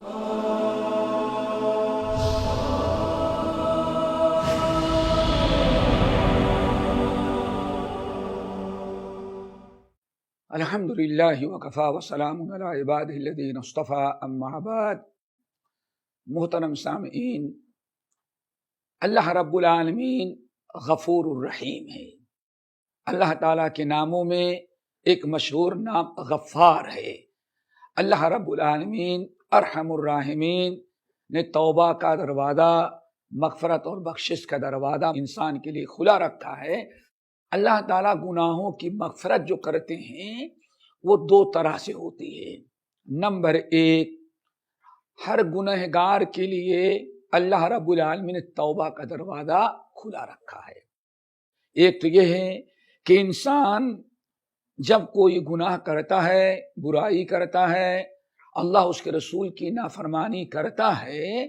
الحمدللہ وکفا وسلام علی عبادہ الذین اصطفیٰ اما بعد۔ محترم سامعین، اللہ رب العالمین غفور الرحیم ہے۔ اللہ تعالیٰ کے ناموں میں ایک مشہور نام غفار ہے۔ اللہ رب العالمین ارحم الراحمین نے توبہ کا دروازہ، مغفرت اور بخشش کا دروازہ انسان کے لیے کھلا رکھا ہے۔ اللہ تعالیٰ گناہوں کی مغفرت جو کرتے ہیں وہ دو طرح سے ہوتی ہے۔ نمبر ایک، ہر گنہگار کے لیے اللہ رب العالمین نے توبہ کا دروازہ کھلا رکھا ہے۔ ایک تو یہ ہے کہ انسان جب کوئی گناہ کرتا ہے، برائی کرتا ہے، اللہ اس کے رسول کی نافرمانی کرتا ہے،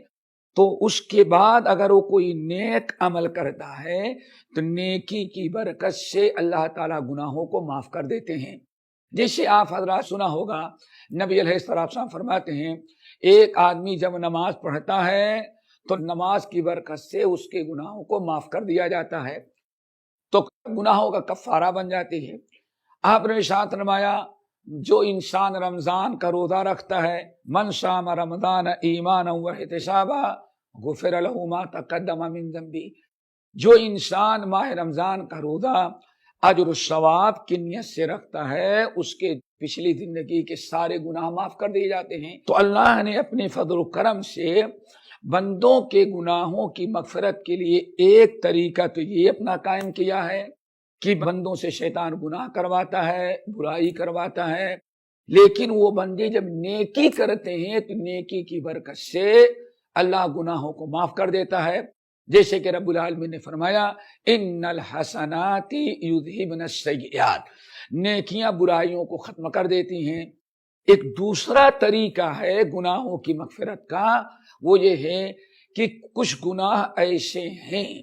تو اس کے بعد اگر وہ کوئی نیک عمل کرتا ہے تو نیکی کی برکت سے اللہ تعالیٰ گناہوں کو معاف کر دیتے ہیں۔ جیسے آپ حضرات سنا ہوگا، نبی علیہ السلام فرماتے ہیں ایک آدمی جب نماز پڑھتا ہے تو نماز کی برکت سے اس کے گناہوں کو معاف کر دیا جاتا ہے، تو گناہوں کا کفارہ بن جاتی ہے۔ آپ نے ارشاد فرمایا جو انسان رمضان کا روزہ رکھتا ہے، من صام رمضان ایمانا واحتسابا غفر له ما تقدم من ذنبہ، جو انسان ماہ رمضان کا روزہ اجر و ثواب کی نیت سے رکھتا ہے، اس کے پچھلی زندگی کے سارے گناہ معاف کر دیے جاتے ہیں۔ تو اللہ نے اپنے فضل و کرم سے بندوں کے گناہوں کی مغفرت کے لیے ایک طریقہ تو یہ اپنا قائم کیا ہے کہ بندوں سے شیطان گناہ کرواتا ہے، برائی کرواتا ہے، لیکن وہ بندے جب نیکی کرتے ہیں تو نیکی کی برکت سے اللہ گناہوں کو معاف کر دیتا ہے۔ جیسے کہ رب العالمین نے فرمایا ان الحسنات یذہبن السیئات، نیکیاں برائیوں کو ختم کر دیتی ہیں۔ ایک دوسرا طریقہ ہے گناہوں کی مغفرت کا، وہ یہ ہے کہ کچھ گناہ ایسے ہیں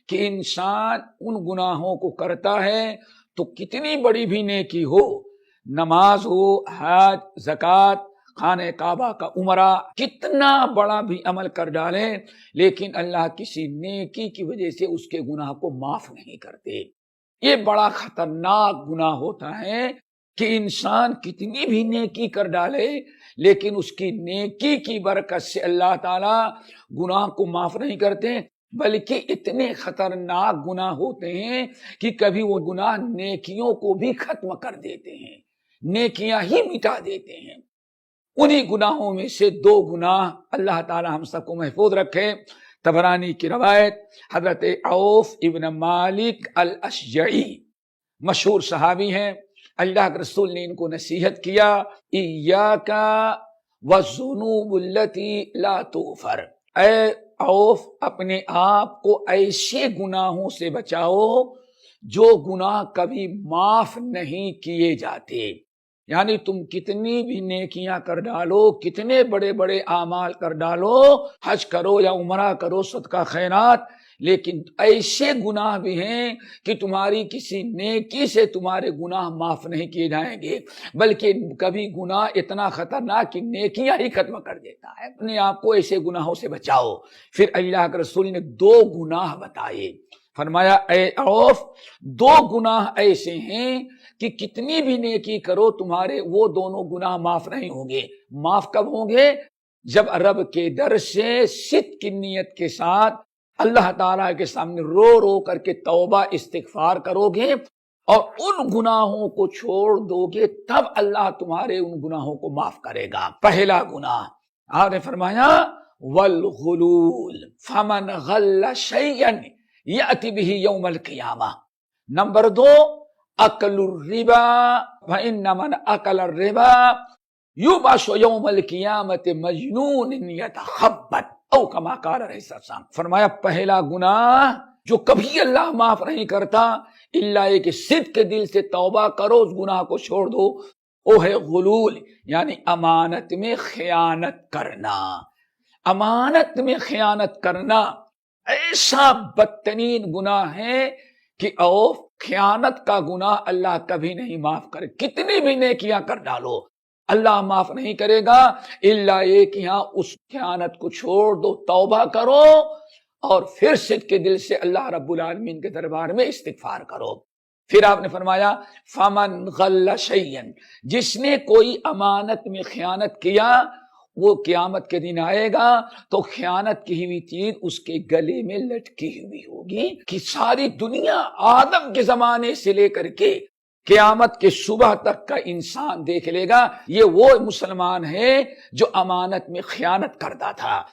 کہ انسان ان گناہوں کو کرتا ہے تو کتنی بڑی بھی نیکی ہو، نماز ہو، حج، زکوٰۃ، خانہ کعبہ کا عمرہ، کتنا بڑا بھی عمل کر ڈالے، لیکن اللہ کسی نیکی کی وجہ سے اس کے گناہ کو معاف نہیں کرتے۔ یہ بڑا خطرناک گناہ ہوتا ہے کہ انسان کتنی بھی نیکی کر ڈالے لیکن اس کی نیکی کی برکت سے اللہ تعالیٰ گناہ کو معاف نہیں کرتے، بلکہ اتنے خطرناک گناہ ہوتے ہیں کہ کبھی وہ گناہ نیکیوں کو بھی ختم کر دیتے ہیں، نیکیاں ہی مٹا دیتے ہیں۔ انہی گناہوں میں سے دو گناہ اللہ تعالی ہم سب کو محفوظ رکھے۔ طبرانی کی روایت، حضرت عوف ابن مالک الاشجعی مشہور صحابی ہیں، اللہ کے رسول نے ان کو نصیحت کیا ایاک والذنوب التی لا تغفر، اے عوف اپنے آپ کو ایسے گناہوں سے بچاؤ جو گناہ کبھی معاف نہیں کیے جاتے۔ یعنی تم کتنی بھی نیکیاں کر ڈالو، کتنے بڑے بڑے اعمال کر ڈالو، حج کرو یا عمرہ کرو، صدقہ خیرات، لیکن ایسے گناہ بھی ہیں کہ تمہاری کسی نیکی سے تمہارے گناہ معاف نہیں کیے جائیں گے، بلکہ کبھی گناہ اتنا خطرناک کہ نیکیاں ہی ختم کر دیتا ہے۔ اپنے آپ کو ایسے گناہوں سے بچاؤ۔ پھر اللہ کے رسول نے دو گناہ بتائے، فرمایا اے عوف دو گناہ ایسے ہیں کہ کتنی بھی نیکی کرو تمہارے وہ دونوں گناہ معاف نہیں ہوں گے۔ معاف کب ہوں گے؟ جب رب کے در سے صدق کی نیت کے ساتھ اللہ تعالیٰ کے سامنے رو رو کر کے توبہ استغفار کرو گے اور ان گناہوں کو چھوڑ دو گے، تب اللہ تمہارے ان گناہوں کو معاف کرے گا۔ پہلا گناہ آپ نے فرمایا والغلول فمن غل شیئا یأتی بہ یوم القیامہ۔ نمبر دو اکل الربا فإن من اکل الربا یبعث یوم القیامت مجنون یتخبط او کما قال علیہ السلام۔ فرمایا پہلا گناہ جو کبھی اللہ معاف نہیں کرتا الا یہ کہ صدق کے دل سے توبہ کرو، اس گناہ کو چھوڑ دو، وہ ہے غلول، یعنی امانت میں خیانت کرنا۔ امانت میں خیانت کرنا ایسا بدترین گناہ ہے کہ خیانت کا گناہ اللہ کبھی نہیں معاف کرے، کتنی بھی نیکیاں کر ڈالو اللہ معاف نہیں کرے گا الا ایک یہاں اس خیانت کو چھوڑ دو، توبہ کرو اور پھر صدق کے دل سے اللہ رب العالمین کے دربار میں استغفار کرو۔ پھر آپ نے فرمایا فمن غل شیئا، جس نے کوئی امانت میں خیانت کیا وہ قیامت کے دن آئے گا تو خیانت کی ہوئی چیز اس کے گلے میں لٹکی ہوئی ہوگی کہ ساری دنیا آدم کے زمانے سے لے کر کے قیامت کے صبح تک کا انسان دیکھ لے گا یہ وہ مسلمان ہے جو امانت میں خیانت کرتا تھا۔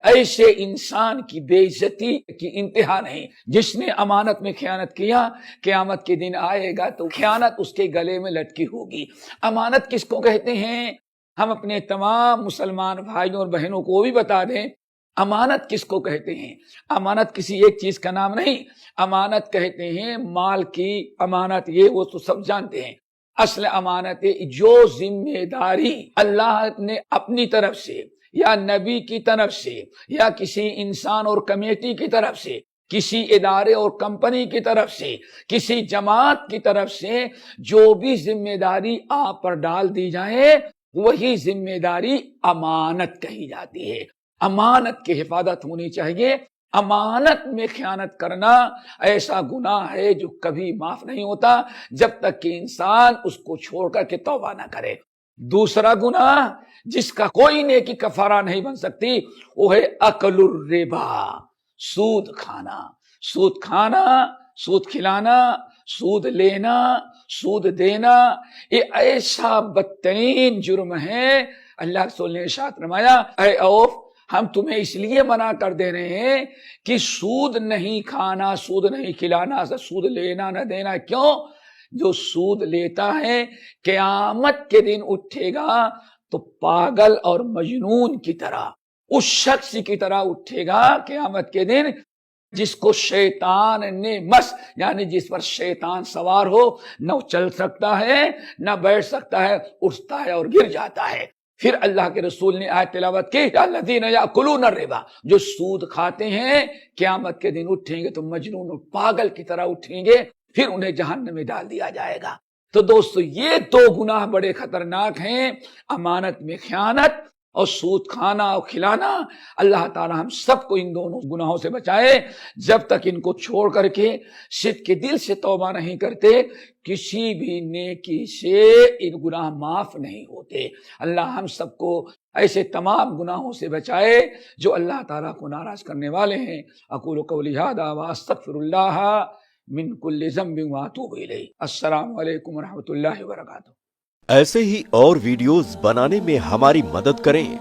ایسے انسان کی بے عزتی کی انتہا نہیں، جس نے امانت میں خیانت کیا قیامت کے دن آئے گا تو خیانت اس کے گلے میں لٹکی ہوگی۔ امانت کس کو کہتے ہیں؟ ہم اپنے تمام مسلمان بھائیوں اور بہنوں کو بھی بتا دیں امانت کس کو کہتے ہیں۔ امانت کسی ایک چیز کا نام نہیں، امانت کہتے ہیں مال کی امانت، یہ وہ تو سب جانتے ہیں۔ اصل امانت جو ذمہ داری اللہ نے اپنی طرف سے یا نبی کی طرف سے یا کسی انسان اور کمیٹی کی طرف سے، کسی ادارے اور کمپنی کی طرف سے، کسی جماعت کی طرف سے جو بھی ذمہ داری آپ پر ڈال دی جائے وہی ذمہ داری امانت کہی جاتی ہے۔ امانت کی حفاظت ہونی چاہیے۔ امانت میں خیانت کرنا ایسا گناہ ہے جو کبھی معاف نہیں ہوتا جب تک کہ انسان اس کو چھوڑ کر کے توبہ نہ کرے۔ دوسرا گناہ جس کا کوئی نیکی کفارہ نہیں بن سکتی وہ ہے اکل الربا، سود کھانا۔ سود کھانا، سود کھلانا، سود لینا، سود دینا، یہ ایسا بدترین جرم ہے۔ اللہ رسول نے ارشاد فرمایا اے اوف، ہم تمہیں اس لیے منع کر دے رہے ہیں کہ سود نہیں کھانا، سود نہیں کھلانا، سود لینا نہ دینا۔ کیوں؟ جو سود لیتا ہے قیامت کے دن اٹھے گا تو پاگل اور مجنون کی طرح، اس شخص کی طرح اٹھے گا قیامت کے دن جس کو شیطان نے مس، یعنی جس پر شیطان سوار ہو، نہ چل سکتا ہے نہ بیٹھ سکتا ہے، اٹھتا ہے اور گر جاتا ہے۔ پھر اللہ کے رسول نے آیت تلاوت کی الذین یاکلون الربا، جو سود کھاتے ہیں قیامت کے دن اٹھیں گے تو مجنون اور پاگل کی طرح اٹھیں گے، پھر انہیں جہنم میں ڈال دیا جائے گا۔ تو دوستو یہ دو گناہ بڑے خطرناک ہیں، امانت میں خیانت اور سود کھانا اور کھلانا۔ اللہ تعالی ہم سب کو ان دونوں گناہوں سے بچائے۔ جب تک ان کو چھوڑ کر کے صدق کے دل سے توبہ نہیں کرتے کسی بھی نیکی سے ان گناہ معاف نہیں ہوتے۔ اللہ ہم سب کو ایسے تمام گناہوں سے بچائے جو اللہ تعالیٰ کو ناراض کرنے والے ہیں۔ اقول قولی ھذا واستغفر اللہ من کل ذنب واتوب الیہ۔ السلام علیکم ورحمۃ اللہ وبرکاتہ۔ ایسے ہی اور ویڈیوز بنانے میں ہماری مدد کریں۔